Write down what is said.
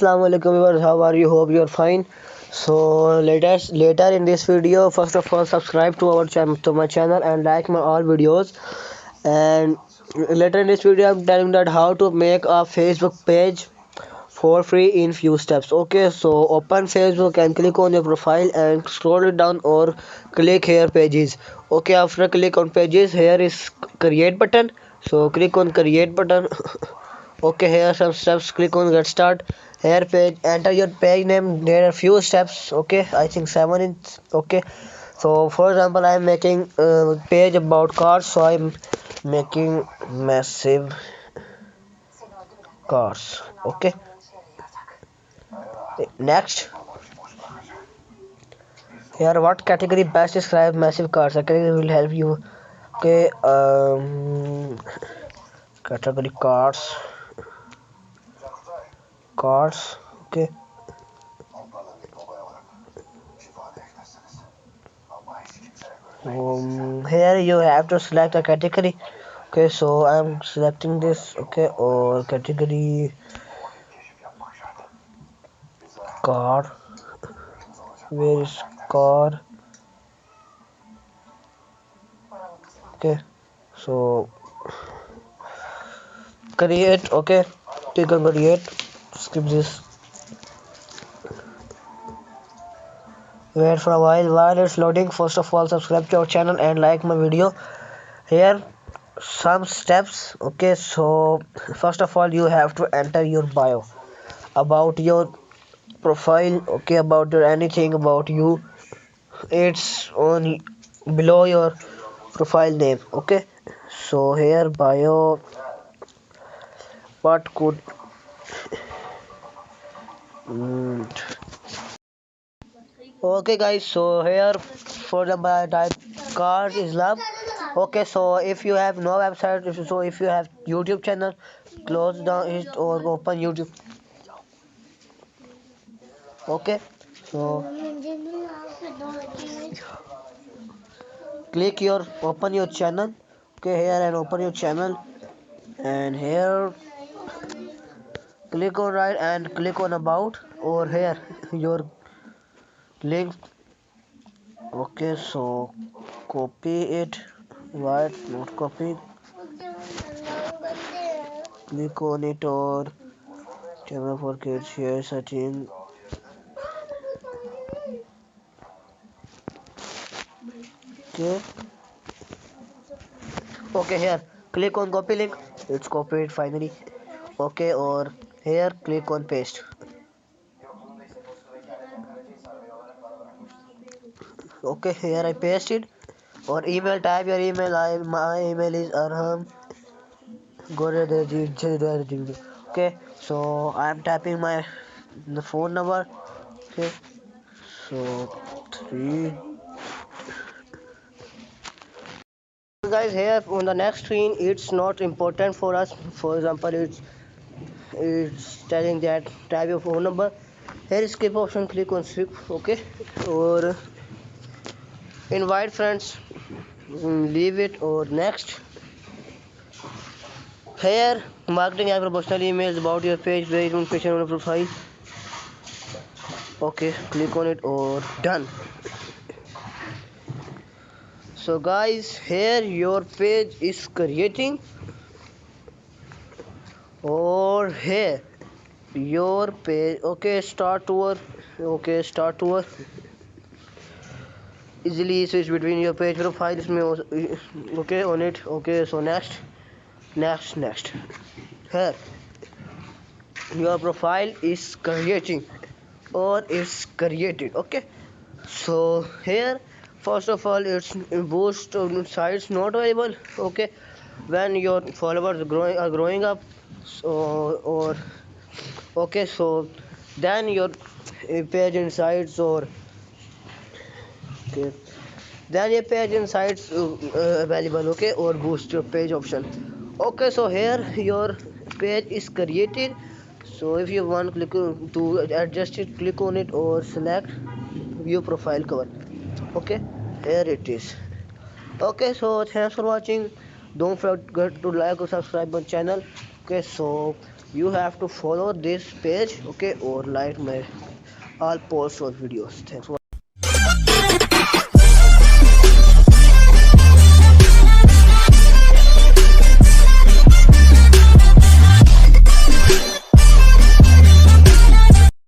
Assalamu alaikum viewers, how are you? Hope you are fine. So later in this video, first of all, subscribe to our channel, to my channel, and like my all videos. And later in this video, I'm telling that how to make a Facebook page for free in few steps. Okay, so open Facebook and click on your profile and scroll it down or click here pages. Okay, after click on pages, here is create button. So click on create button. Okay, here some steps. Click on get start. Here page, enter your page name. There are few steps. Okay, I think 7 is okay. So for example, I'm making a page about cars, so I'm making massive cars. Okay, next. Here, what category best describe massive cars? The category will help you. Okay, category cars. Okay, here you have to select a category. Okay, so I'm selecting this. Okay, or category car. Where is car? Okay, so create. Okay, click on create. Skip this. Wait for a while it's loading. First of all, subscribe to our channel and like my video. Here some steps. Okay, so first of all, you have to enter your bio about your profile. Okay, about your anything about you. It's on below your profile name. Okay, so here bio, what could mm, okay guys, so here for the type card Islam. Okay, so if you have no website, if you have YouTube channel, close down it or open YouTube. Okay, so click your open your channel. Okay, here and open your channel, and here click on right and click on about, or here your link. Okay, so copy it. Right, not copy. Click on it or camera for kids here setting. Okay, okay, here click on copy link. It's copied finally. Okay, or here click on paste. Okay, here I pasted. Or email, type your email. My email is arham. Okay, so I'm typing my the phone number. Okay, so 3. Guys, here on the next screen, it's not important for us. For example, it's telling that type your phone number. Here is skip option. Click on skip. Okay, or invite friends. Leave it or next. Here, marketing and promotional emails about your page, very information on your profile. Okay, click on it or done. So guys, here your page is creating, or here your page. Okay, start tour. Okay, start tour. Easily switch between your page profiles. Okay, on it. Okay, so next. Here your profile is creating or is created. Okay, so here first of all, it's boost sites not available. Okay, when your followers growing up, so or okay, so then your page insights or okay, then your page insights available. Okay, or boost your page option. Okay, so here your page is created. So if you want click to adjust it, click on it or select view profile cover. Okay, here it is. Okay, so thanks for watching. Don't forget to like or subscribe my channel. Okay, so you have to follow this page, okay, or like my all posts or videos. Thanks for